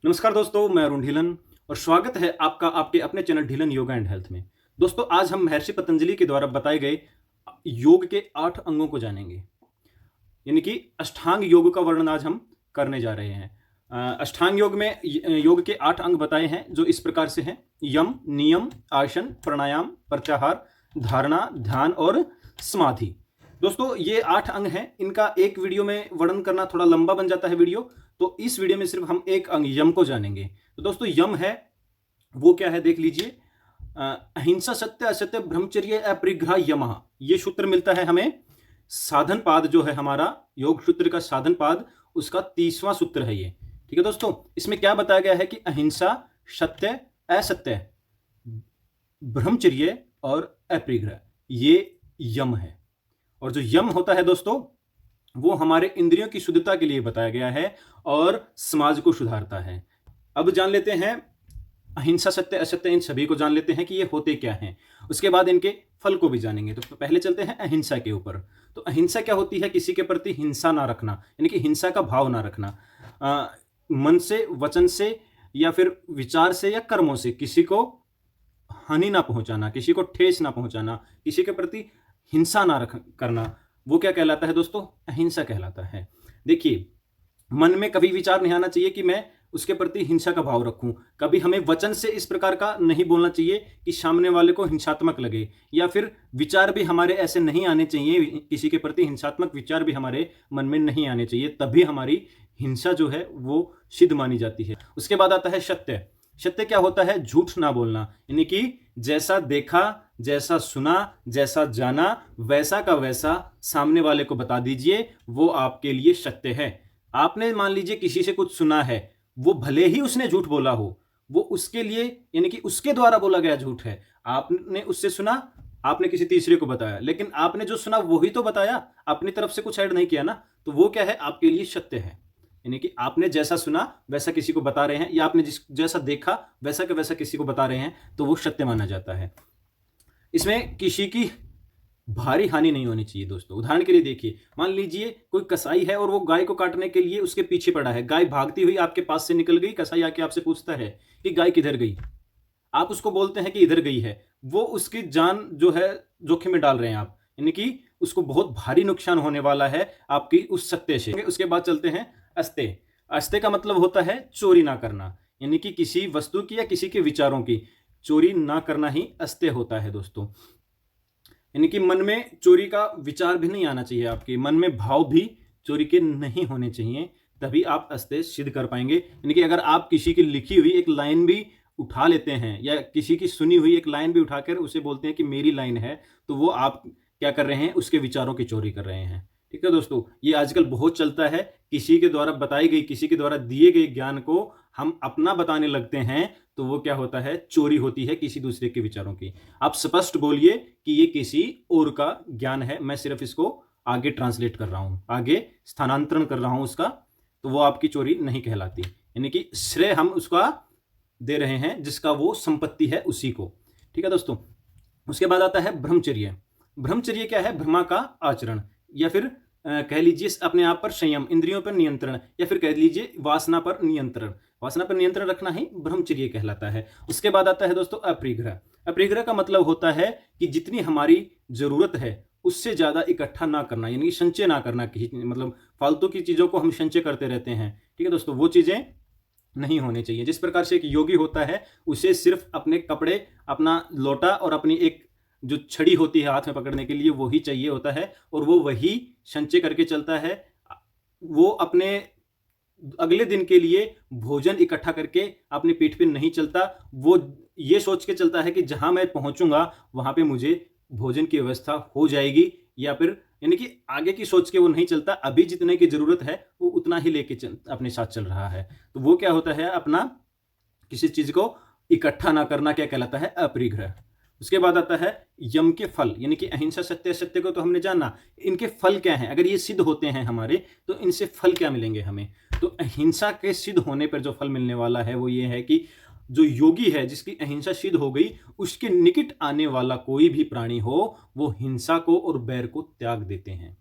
नमस्कार दोस्तों, मैं अरुण ढीलन और स्वागत है आपका आपके अपने channel Dhillon yoga and health में। दोस्तों, आज हम महर्षि पतंजलि के द्वारा बताए गए योग के 8 अंगों को जानेंगे। यानी कि अष्टांग योग का वर्णन आज हम करने जा रहे हैं। अष्टांग योग में योग के 8 अंग बताए हैं जो इस प्रकार से हैं: यम, नियम, आसन, प्राणायाम, प्रत्याहार, धारणा, ध्यान और समाधि। दोस्तों, ये 8 अंग हैं। इनका एक वीडियो में वर्णन करना थोड़ा लंबा बन जाता है वीडियो, तो इस वीडियो में सिर्फ हम एक अंग यम को जानेंगे। तो दोस्तों, यम है वो क्या है देख लीजिए। अहिंसा, सत्य, असत्य, ब्रह्मचर्य, अपरिग्रह, यमः। ये सूत्र मिलता है हमें साधन पाद जो है हमारा योग सूत्र का साधन पाद, उसका 30वां सूत्र है ये। ठीक है दोस्तों, इसमें क्या बताया गया है कि अहिंसा, सत्य, असत्य, ब्रह्मचर्य और अपरिग्रह, ये यम है। और जो यम होता है दोस्तों, वो हमारे इंद्रियों की शुद्धता के लिए बताया गया है और समाज को सुधारता है। अब जान लेते हैं अहिंसा, सत्य, असत्य, इन सभी को जान लेते हैं कि ये होते क्या हैं। उसके बाद इनके फल को भी जानेंगे। तो पहले चलते हैं अहिंसा के ऊपर। तो अहिंसा क्या होती है? किसी के प्रति हिंसा ना रखना, यानी कि हिंसा का भाव ना रखना। मन से, वचन से या फिर विचार से या कर्मों से किसी को हानि ना पहुंचाना, किसी को ठेस ना पहुंचाना, किसी के प्रति हिंसा ना करना, वो क्या कहलाता है दोस्तों? अहिंसा कहलाता है। देखिए, मन में कभी विचार नहीं आना चाहिए कि मैं उसके प्रति हिंसा का भाव रखूं। कभी हमें वचन से इस प्रकार का नहीं बोलना चाहिए कि सामने वाले को हिंसात्मक लगे, या फिर विचार भी हमारे ऐसे नहीं आने चाहिए, किसी के प्रति हिंसात्मक विचार भी हमारे मन में नहीं आने चाहिए, तभी हमारी हिंसा जो है वो सिद्ध मानी जाती है। उसके बाद आता है सत्य। सत्य क्या होता है? झूठ ना बोलना, यानी कि जैसा देखा, जैसा सुना, जैसा जाना, वैसा का वैसा सामने वाले को बता दीजिए, वो आपके लिए सत्य है। आपने मान लीजिए किसी से कुछ सुना है, वो भले ही उसने झूठ बोला हो, वो उसके लिए यानी कि उसके द्वारा बोला गया झूठ है। आपने उससे सुना, आपने किसी तीसरे को बताया, लेकिन आपने जो सुना वही तो बताया, अपनी तरफ से कुछ ऐड नहीं किया ना। तो वो क्या है? आपके लिए सत्य है। यानी कि आपने जैसा सुना वैसा किसी को बता रहे हैं, या आपने जैसा देखा वैसा का वैसा किसी को बता रहे हैं, तो वो सत्य माना जाता है। इसमें किसी की भारी हानि नहीं होनी चाहिए दोस्तों। उदाहरण के लिए देखिए, मान लीजिए कोई कसाई है और वो गाय को काटने के लिए उसके पीछे पड़ा है। गाय भागती हुई आपके पास से निकल गई, कसाई आके आपसे पूछता है कि गाय किधर गई। आप उसको बोलते हैं कि इधर गई है। वो उसकी जान जो है जोखिम में डाल रहे हैं आप, यानी कि उसको बहुत भारी नुकसान होने वाला है आपकी उस सत्य से। उसके बाद चलते हैं अस्ते। अस्ते का मतलब होता है चोरी ना करना, यानी कि किसी वस्तु की या किसी के विचारों की चोरी ना करना ही अस्ते होता है दोस्तों। यानी कि मन में चोरी का विचार भी नहीं आना चाहिए, आपके मन में भाव भी चोरी के नहीं होने चाहिए, तभी आप अस्ते सिद्ध कर पाएंगे। यानी कि अगर आप किसी की लिखी हुई एक लाइन भी उठा लेते हैं, या किसी की सुनी हुई एक लाइन भी उठाकर उसे बोलते हैं कि मेरी लाइन है, तो वो आप क्या कर रहे हैं? उसके विचारों की चोरी कर रहे हैं। ठीक है दोस्तों, ये आजकल बहुत चलता है। किसी के द्वारा बताई गई, किसी के द्वारा दिए गए ज्ञान को हम अपना बताने लगते हैं, तो वो क्या होता है? चोरी होती है किसी दूसरे के विचारों की। आप स्पष्ट बोलिए कि ये किसी और का ज्ञान है, मैं सिर्फ इसको आगे ट्रांसलेट कर रहा हूं, आगे स्थानांतरण कर रहा हूं उसका, तो वो आपकी चोरी नहीं कहलाती। यानी कि श्रेय हम उसका दे रहे हैं जिसका वो संपत्ति है उसी को। ठीक है दोस्तों, उसके बाद आता है ब्रह्मचर्य। ब्रह्मचर्य क्या है? ब्रह्मा का आचरण, या फिर कह लीजिए अपने आप पर संयम, इंद्रियों पर नियंत्रण, या फिर कह लीजिए वासना पर नियंत्रण। वासना पर नियंत्रण रखना ही ब्रह्मचर्य कहलाता है। उसके बाद आता है दोस्तों अपरिग्रह। अपरिग्रह का मतलब होता है कि जितनी हमारी जरूरत है उससे ज्यादा इकट्ठा ना करना, यानी संचय ना करना। मतलब फालतू की चीजों को हम संचय करते रहते हैं। ठीक है दोस्तों, वो चीजें नहीं होने चाहिए। जिस प्रकार से एक योगी होता है, उसे सिर्फ अपने कपड़े, अपना लोटा और अपनी एक जो छड़ी होती है हाथ में पकड़ने के लिए, वही चाहिए होता है, और वो वही संचय करके चलता है। वो अपने अगले दिन के लिए भोजन इकट्ठा करके अपनी पीठ पे नहीं चलता। वो ये सोच के चलता है कि जहां मैं पहुंचूंगा वहां पे मुझे भोजन की व्यवस्था हो जाएगी, या फिर यानी कि आगे की सोच के वो नहीं चलता। अभी जितने की जरूरत है वो उतना ही लेके अपने साथ चल रहा है। तो वो क्या होता है? अपना किसी चीज को इकट्ठा ना करना क्या कहलाता है? अपरिग्रह। उसके बाद आता है यम के फल, यानी कि अहिंसा, सत्य, सत्य को तो हमने जाना। इनके फल क्या हैं? अगर ये सिद्ध होते हैं हमारे, तो इनसे फल क्या मिलेंगे हमें? तो अहिंसा के सिद्ध होने पर जो फल मिलने वाला है वो ये है कि जो योगी है, जिसकी अहिंसा सिद्ध हो गई, उसके निकट आने वाला कोई भी प्राणी हो, वो हिंसा को और बैर को त्याग देते हैं।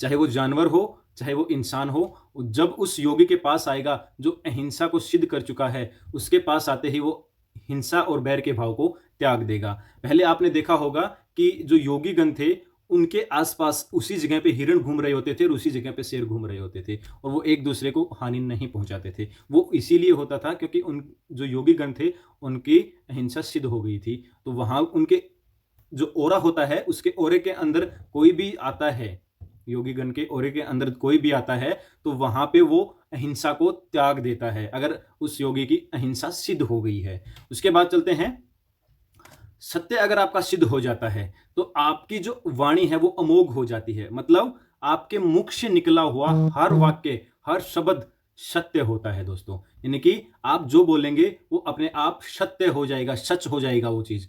चाहे वो जानवर हो चाहे वो इंसान हो। जब उस योगी के पास आएगा जो अहिंसा को सिद्ध कर चुका है, उसके पास आते ही वो हिंसा और बैर के भाव को त्याग देगा। पहले आपने देखा होगा कि जो योगीगण थे उनके आसपास उसी जगह पे हिरण घूम रहे होते थे और उसी जगह पे शेर घूम रहे होते थे, और वो एक दूसरे को हानि नहीं पहुंचाते थे। वो इसीलिए होता था क्योंकि उन जो योगीगण थे उनकी अहिंसा सिद्ध हो गई थी। तो वहां उनके जो ओरा होता है, उसके ओरे के अंदर कोई भी आता है, योगीगण के ओरे के अंदर कोई भी आता है तो वहां पे वो अहिंसा को त्याग देता है, अगर उस योगी की अहिंसा सिद्ध हो गई है। उसके बाद चलते हैं, सत्य अगर आपका सिद्ध हो जाता है तो आपकी जो वाणी है वो अमोघ हो जाती है। मतलब आपके मुख से निकला हुआ हर वाक्य, हर शब्द सत्य होता है दोस्तों। यानी कि आप जो बोलेंगे वो अपने आप सत्य हो जाएगा, सच हो जाएगा वो चीज।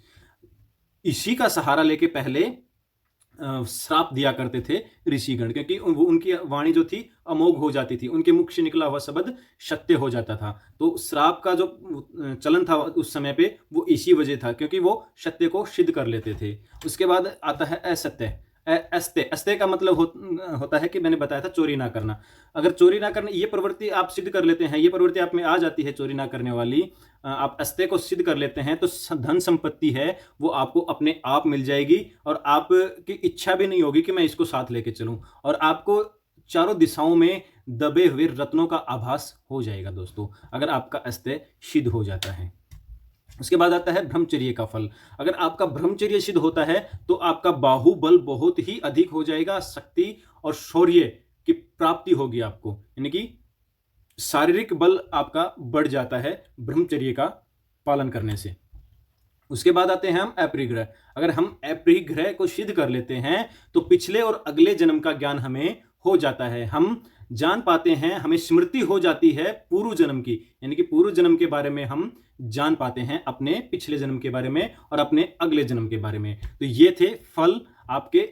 इसी का सहारा लेके पहले श्राप दिया करते थे ऋषिगण, क्योंकि उनकी वाणी जो थी अमोघ हो जाती थी, उनके मुख से निकला हुआ शब्द सत्य हो जाता था। तो श्राप का जो चलन था उस समय पे वो इसी वजह था, क्योंकि वो सत्य को सिद्ध कर लेते थे। उसके बाद आता है असत्य। अस्ते, अस्ते का मतलब होता है कि मैंने बताया था चोरी ना करना। अगर चोरी ना करना ये प्रवृत्ति आप सिद्ध कर लेते हैं, ये प्रवृत्ति आप में आ जाती है चोरी ना करने वाली, आप अस्ते को सिद्ध कर लेते हैं, तो धन संपत्ति है वो आपको अपने आप मिल जाएगी और आपकी इच्छा भी नहीं होगी कि मैं इसको साथ लेके चलूं, और आपको चारों दिशाओं में दबे हुए रत्नों का आभास हो जाएगा दोस्तों, अगर आपका अस्ते सिद्ध हो जाता है। उसके बाद आता है ब्रह्मचर्य का फल। अगर आपका ब्रह्मचर्य सिद्ध होता है तो आपका बाहुबल बहुत ही अधिक हो जाएगा, शक्ति और शौर्य की प्राप्ति होगी आपको, यानी कि शारीरिक बल आपका बढ़ जाता है ब्रह्मचर्य का पालन करने से। उसके बाद आते हैं हम अपरिग्रह। अगर हम अपरिग्रह को सिद्ध कर लेते हैं तो पिछले और अगले जन्म का ज्ञान हमें हो जाता है, हम जान पाते हैं, हमें स्मृति हो जाती है पूर्व जन्म की, यानी कि पूर्व जन्म के बारे में हम जान पाते हैं, अपने पिछले जन्म के बारे में और अपने अगले जन्म के बारे में। तो ये थे फल आपके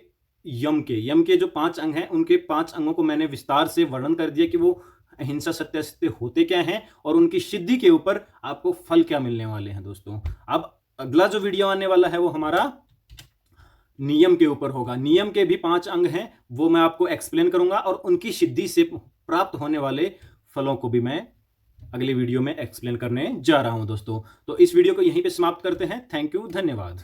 यम के। यम के जो 5 अंग हैं उनके 5 अंगों को मैंने विस्तार से वर्णन कर दिया कि वो अहिंसा, सत्य, असत्य होते क्या हैं और उनकी सिद्धि के ऊपर आपको फल क्या मिलने वाले हैं दोस्तों। अब अगला जो वीडियो आने वाला है वो हमारा नियम के ऊपर होगा। नियम के भी 5 अंग हैं, वो मैं आपको एक्सप्लेन करूंगा और उनकी सिद्धि से प्राप्त होने वाले फलों को भी मैं अगले वीडियो में एक्सप्लेन करने जा रहा हूं दोस्तों। तो इस वीडियो को यहीं पे समाप्त करते हैं। थैंक यू, धन्यवाद।